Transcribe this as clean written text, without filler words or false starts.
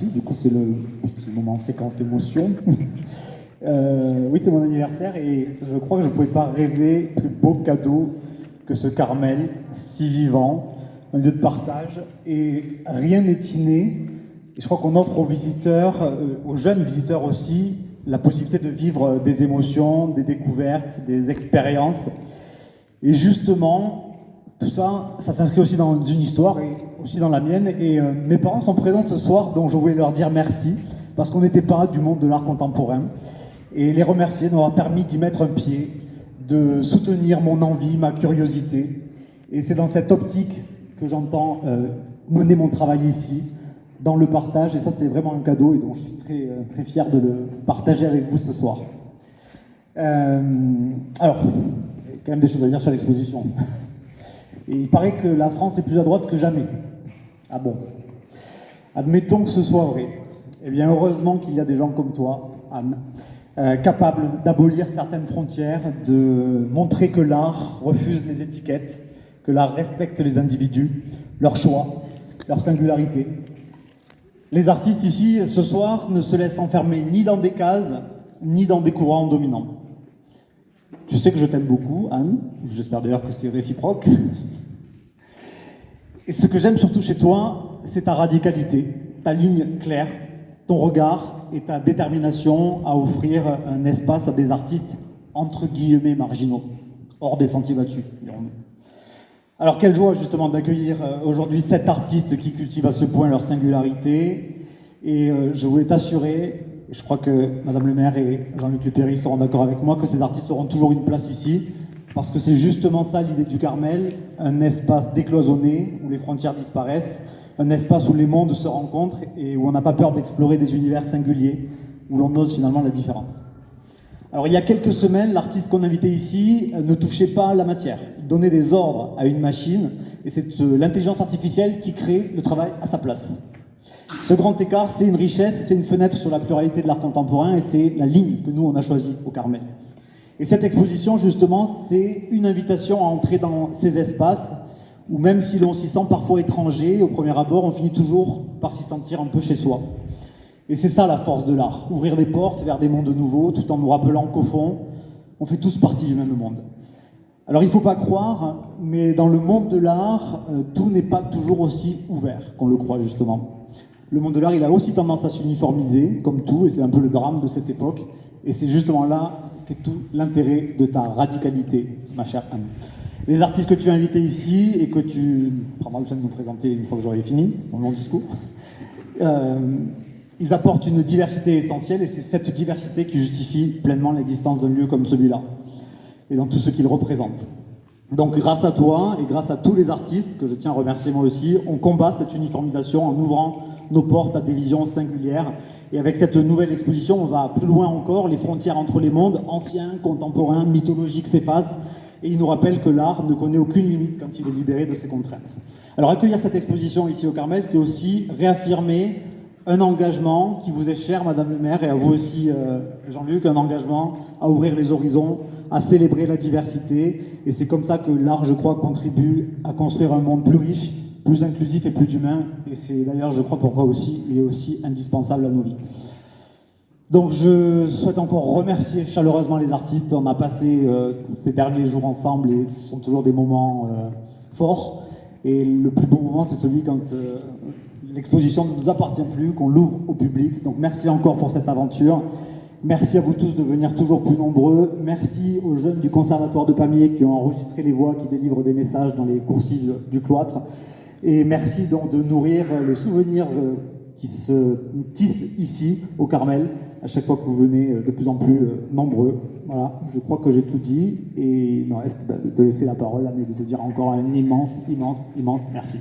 merci. Du coup, c'est le petit moment séquence émotion. Oui, c'est mon anniversaire et je crois que je ne pouvais pas rêver plus beau cadeau que ce Carmel, si vivant, un lieu de partage. Et rien n'est inné. Et je crois qu'on offre aux visiteurs, aux jeunes visiteurs aussi, la possibilité de vivre des émotions, des découvertes, des expériences. Et justement, tout ça, ça s'inscrit aussi dans une histoire et aussi dans la mienne. Et mes parents sont présents ce soir, donc je voulais leur dire merci, parce qu'on n'était pas du monde de l'art contemporain. Et les remercier de m'avoir permis d'y mettre un pied, de soutenir mon envie, ma curiosité. Et c'est dans cette optique que j'entends mener mon travail ici, dans le partage. Et ça, c'est vraiment un cadeau et donc je suis très, très fier de le partager avec vous ce soir. Alors, il y a quand même des choses à dire sur l'exposition. Et il paraît que la France est plus à droite que jamais. Ah bon? Admettons que ce soit vrai. Eh bien, heureusement qu'il y a des gens comme toi, Anne, capables d'abolir certaines frontières, de montrer que l'art refuse les étiquettes, que l'art respecte les individus, leurs choix, leur singularité. Les artistes ici, ce soir, ne se laissent enfermer ni dans des cases, ni dans des courants dominants. Tu sais que je t'aime beaucoup, Anne. J'espère d'ailleurs que c'est réciproque. Et ce que j'aime surtout chez toi, c'est ta radicalité, ta ligne claire, ton regard et ta détermination à offrir un espace à des artistes entre guillemets marginaux, hors des sentiers battus, dirons-nous. Alors quelle joie justement d'accueillir aujourd'hui 7 artistes qui cultivent à ce point leur singularité. Et je voulais t'assurer, et je crois que Madame le maire et Jean-Luc Lepéry seront d'accord avec moi, que ces artistes auront toujours une place ici, parce que c'est justement ça l'idée du Carmel, un espace décloisonné où les frontières disparaissent, un espace où les mondes se rencontrent et où on n'a pas peur d'explorer des univers singuliers, où l'on ose finalement la différence. Alors il y a quelques semaines, l'artiste qu'on invitait ici ne touchait pas la matière. Il donnait des ordres à une machine et c'est l'intelligence artificielle qui crée le travail à sa place. Ce grand écart, c'est une richesse, c'est une fenêtre sur la pluralité de l'art contemporain et c'est la ligne que nous on a choisie au Carmel. Et cette exposition justement, c'est une invitation à entrer dans ces espaces où même si l'on s'y sent parfois étranger, au premier abord, on finit toujours par s'y sentir un peu chez soi. Et c'est ça la force de l'art, ouvrir des portes vers des mondes nouveaux, tout en nous rappelant qu'au fond, on fait tous partie du même monde. Alors il ne faut pas croire, mais dans le monde de l'art, tout n'est pas toujours aussi ouvert qu'on le croit justement. Le monde de l'art, il a aussi tendance à s'uniformiser, comme tout, et c'est un peu le drame de cette époque. Et c'est justement là qu'est tout l'intérêt de ta radicalité, ma chère Anne. Les artistes que tu as invités ici et que tu prendras le soin de nous présenter une fois que j'aurai fini mon long discours, ils apportent une diversité essentielle et c'est cette diversité qui justifie pleinement l'existence d'un lieu comme celui-là et dans tout ce qu'il représente. Donc grâce à toi et grâce à tous les artistes, que je tiens à remercier moi aussi, on combat cette uniformisation en ouvrant nos portes à des visions singulières. Et avec cette nouvelle exposition, on va plus loin encore, les frontières entre les mondes, anciens, contemporains, mythologiques s'effacent. Et il nous rappelle que l'art ne connaît aucune limite quand il est libéré de ses contraintes. Alors accueillir cette exposition ici au Carmel, c'est aussi réaffirmer un engagement qui vous est cher, Madame le maire, et à vous aussi, Jean-Luc, un engagement à ouvrir les horizons, à célébrer la diversité. Et c'est comme ça que l'art, je crois, contribue à construire un monde plus riche, plus inclusif et plus humain. Et c'est d'ailleurs, je crois, pourquoi aussi il est aussi indispensable à nos vies. Donc je souhaite encore remercier chaleureusement les artistes. On a passé ces derniers jours ensemble et ce sont toujours des moments forts. Et le plus beau moment, c'est celui quand l'exposition ne nous appartient plus, qu'on l'ouvre au public. Donc merci encore pour cette aventure. Merci à vous tous de venir toujours plus nombreux. Merci aux jeunes du Conservatoire de Pamiers qui ont enregistré les voix, qui délivrent des messages dans les coursives du cloître. Et merci donc de nourrir le souvenir qui se tisse ici, au Carmel, à chaque fois que vous venez de plus en plus nombreux. Voilà, je crois que j'ai tout dit, et il me reste de te laisser la parole, Anne, et de te dire encore un immense, immense, immense merci.